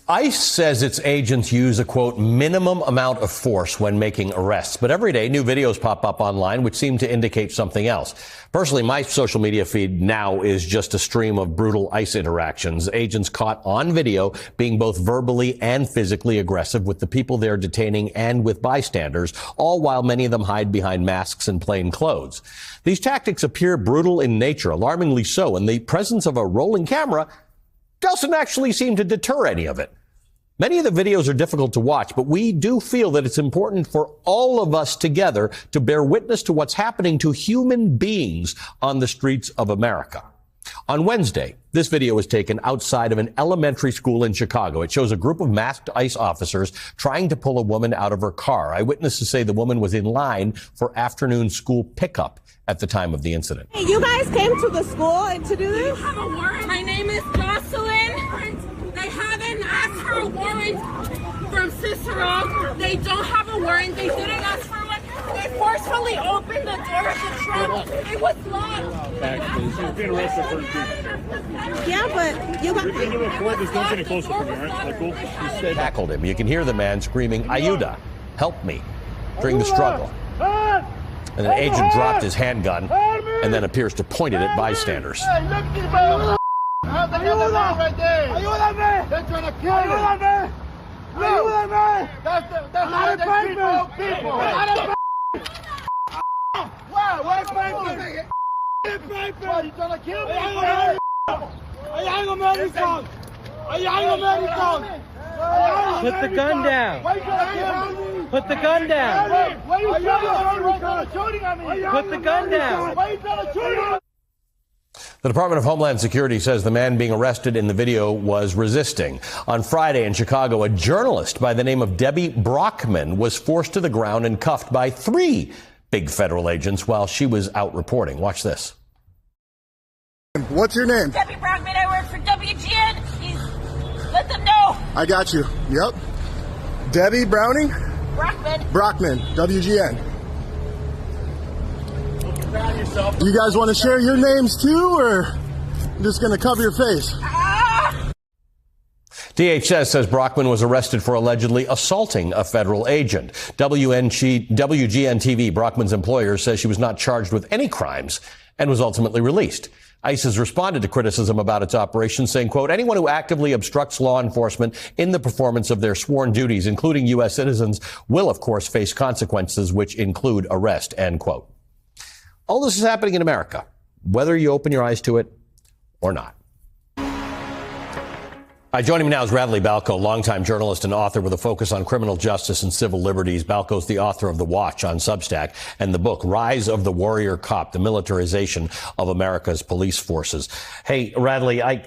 ICE says its agents use a, quote, minimum amount of force when making arrests. But every day, new videos pop up online which seem to indicate something else. Personally, my social media feed now is just a stream of brutal ICE interactions. Agents caught on video being both verbally and physically aggressive with the people they're detaining and with bystanders, all while many of them hide behind masks and plain clothes. These tactics appear brutal in nature, alarmingly so, and the presence of a rolling camera doesn't actually seem to deter any of it. Many of the videos are difficult to watch, but we do feel that it's important for all of us together to bear witness to what's happening to human beings on the streets of America. On Wednesday, this video was taken outside of an elementary school in Chicago. It shows a group of masked ICE officers trying to pull a woman out of her car. Eyewitnesses say the woman was in line for afternoon school pickup at the time of the incident. Hey, you guys came to the school to do this? Do you have a warrant? My name is Jocelyn. They haven't asked for a warrant from Cicero. They don't have a warrant. They didn't ask for one. They forcefully opened the door of the truck. It was locked. Back, please. You're being arrested for Yeah, but you got You're going to record this. Don't get any closer from me, all right? Like, cool? You said Tackled him. You can hear the man screaming, "Ayuda, help me," during the struggle. And an agent dropped his handgun and then appears to point it at bystanders. Ayúdame! They're trying to kill you! Ayúdame! Ayúdame! That's the people! Where's paper? What, you trying to kill me? American! American! Put the gun down. Why you trying to kill me? Put the gun down. Why you shooting at me? Put the gun down. Why you trying to shoot at me? The Department of Homeland Security says the man being arrested in the video was resisting. On Friday in Chicago, a journalist by the name of Debbie Brockman was forced to the ground and cuffed by 3 big federal agents while she was out reporting. Watch this. What's your name? Debbie Brockman, I work for WGN. Please let them know. I got you. Yep. Debbie Browning? Brockman, WGN. You guys want to share your names too, or I'm just going to cover your face? DHS says Brockman was arrested for allegedly assaulting a federal agent. WGN TV, Brockman's employer, says she was not charged with any crimes and was ultimately released. ICE has responded to criticism about its operation, saying, quote, anyone who actively obstructs law enforcement in the performance of their sworn duties, including U.S. citizens, will, of course, face consequences which include arrest, end quote. All this is happening in America, whether you open your eyes to it or not. Joining me now is Radley Balko, longtime journalist and author with a focus on criminal justice and civil liberties. Balko's the author of The Watch on Substack and the book Rise of the Warrior Cop, the Militarization of America's Police Forces. Hey, Radley, I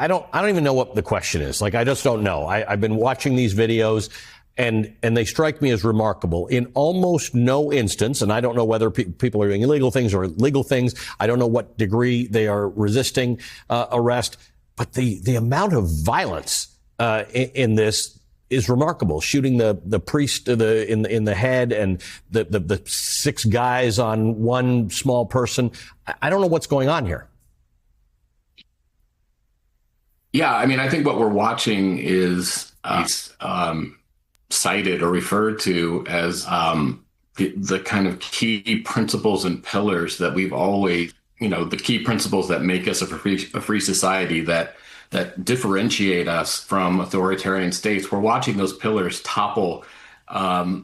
don't even know what the question is. Like, I just don't know. I've been watching these videos and they strike me as remarkable. In almost no instance, and I don't know whether people are doing illegal things or legal things. I don't know what degree they are resisting arrest. But the amount of violence in this is remarkable. Shooting the priest in the head and the 6 guys on one small person. I don't know what's going on here. Yeah, I mean, I think what we're watching is cited or referred to as the kind of key principles and pillars that we've always, the key principles that make us a free society, that differentiate us from authoritarian states. We're watching those pillars topple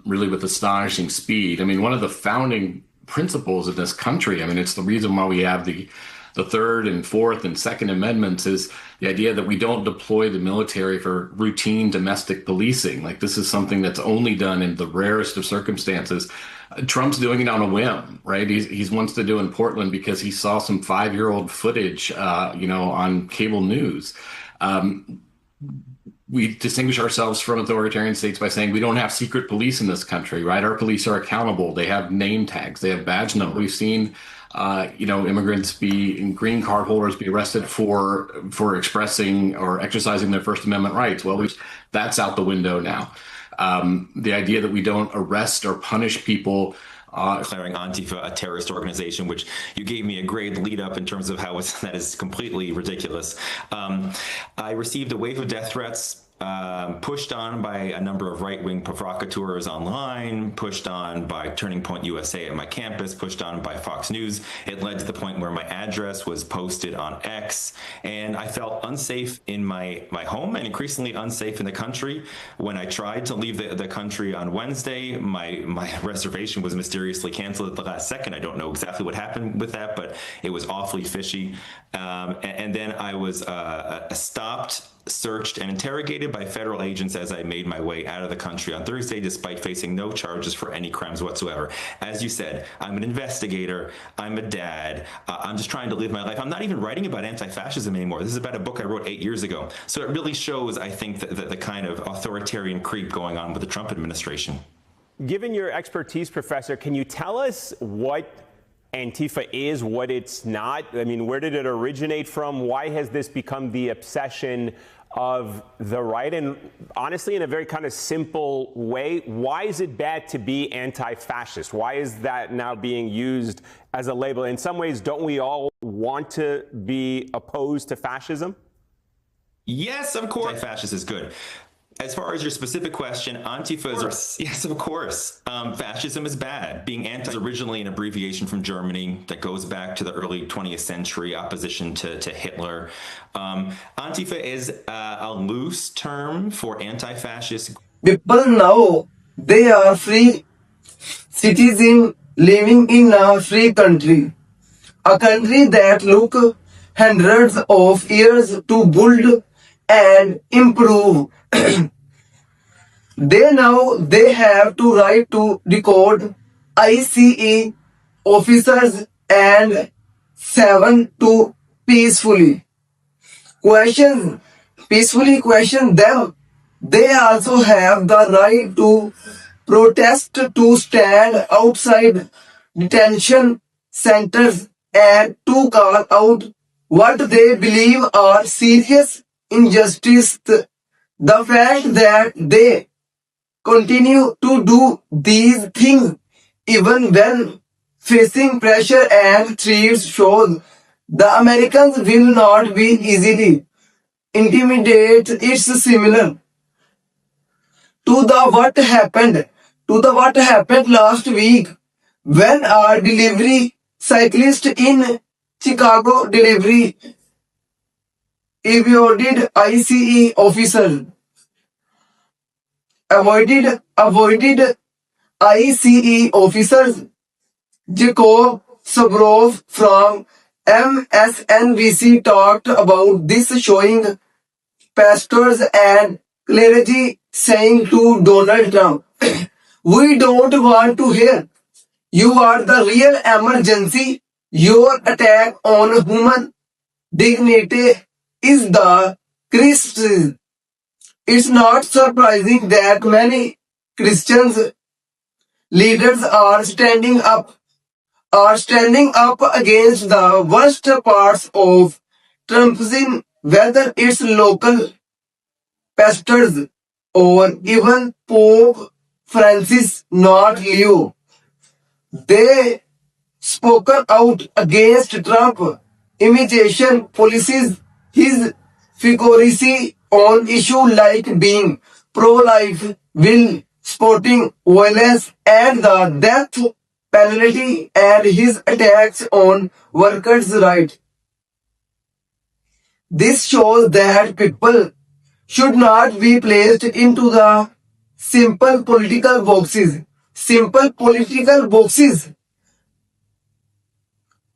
really with astonishing speed. I mean, one of the founding principles of this country, I mean, it's the reason why we have the Third and Fourth and Second Amendments, is the idea that we don't deploy the military for routine domestic policing. Like, this is something that's only done in the rarest of circumstances. Trump's doing it on a whim, right? He's wants to do in Portland because he saw some 5-year-old footage, on cable news. We distinguish ourselves from authoritarian states by saying we don't have secret police in this country, right? Our police are accountable. They have name tags. They have badge numbers. We've seen, immigrants green card holders be arrested for expressing or exercising their First Amendment rights. Well, that's out the window now. The idea that we don't arrest or punish people declaring Antifa a terrorist organization, which you gave me a great lead up in terms of how that is completely ridiculous. I received a wave of death threats pushed on by a number of right-wing provocateurs online, pushed on by Turning Point USA at my campus, pushed on by Fox News. It led to the point where my address was posted on X, and I felt unsafe in my home and increasingly unsafe in the country. When I tried to leave the country on Wednesday, my reservation was mysteriously canceled at the last second. I don't know exactly what happened with that, but it was awfully fishy. And then I was stopped, searched, and interrogated by federal agents as I made my way out of the country on Thursday, despite facing no charges for any crimes whatsoever. As you said, I'm an investigator, I'm a dad, I'm just trying to live my life. I'm not even writing about anti-fascism anymore. This is about a book I wrote 8 years ago. So it really shows, I think, the kind of authoritarian creep going on with the Trump administration. Given your expertise, Professor, can you tell us what Antifa is, what it's not? I mean, where did it originate from? Why has this become the obsession of the right? And honestly, in a very kind of simple way, why is it bad to be anti-fascist? Why is that now being used as a label? In some ways, don't we all want to be opposed to fascism? Yes, of course. Anti-fascist is good. As far as your specific question, Antifa is, yes, of course. Fascism is bad. Being anti is originally an abbreviation from Germany that goes back to the early 20th century opposition to Hitler. Antifa is a loose term for anti-fascist. People now, they are free citizens living in a free country. A country that took hundreds of years to build and improve. They have to right to record ICE officers and 7 to peacefully question them. They also have the right to protest, to stand outside detention centers and to call out what they believe are serious injustice. The fact that they continue to do these things even when facing pressure and threats shows the Americans will not be easily intimidated. It's similar to the what happened last week when a delivery cyclist in Chicago evaded ICE officer. Avoided ICE officers. Jacob Sabrov from MSNBC talked about this, showing pastors and clergy saying to Donald Trump, "We don't want to hear. You are the real emergency. Your attack on human dignity is the crisis." It's not surprising that many Christian leaders are standing up against the worst parts of Trumpism, whether it's local pastors or even Pope Francis, not Leo. They spoken out against Trump immigration policies, his figuracy on issues like being pro-life, will, sporting violence, and the death penalty, and his attacks on workers' rights. This shows that people should not be placed into the simple political boxes.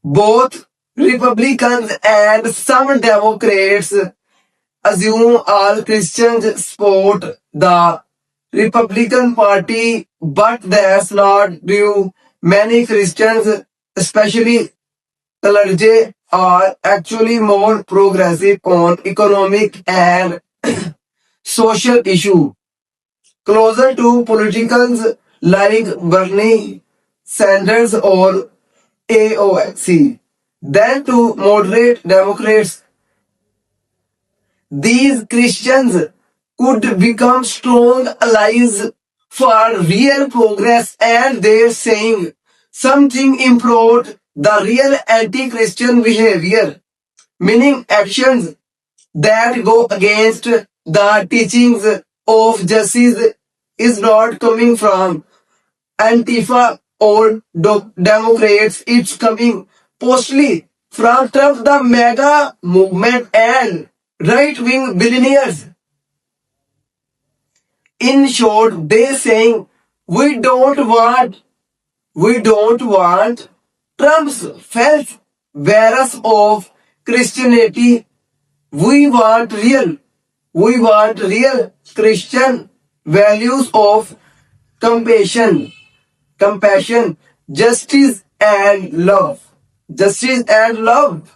Both Republicans and some Democrats assume all Christians support the Republican Party, but that's not true. Many Christians, especially clergy, are actually more progressive on economic and social issues, closer to politicians like Bernie Sanders or AOC than to moderate Democrats. These Christians could become strong allies for real progress, and they're saying something improved the real anti-Christian behavior, meaning actions that go against The teachings of justice is not coming from Antifa or Democrats. It's coming postly from Trump, the mega movement and right-wing billionaires. In short, they saying we don't want Trump's false virus of Christianity. We want real Christian values of compassion, justice and love. Justice and love.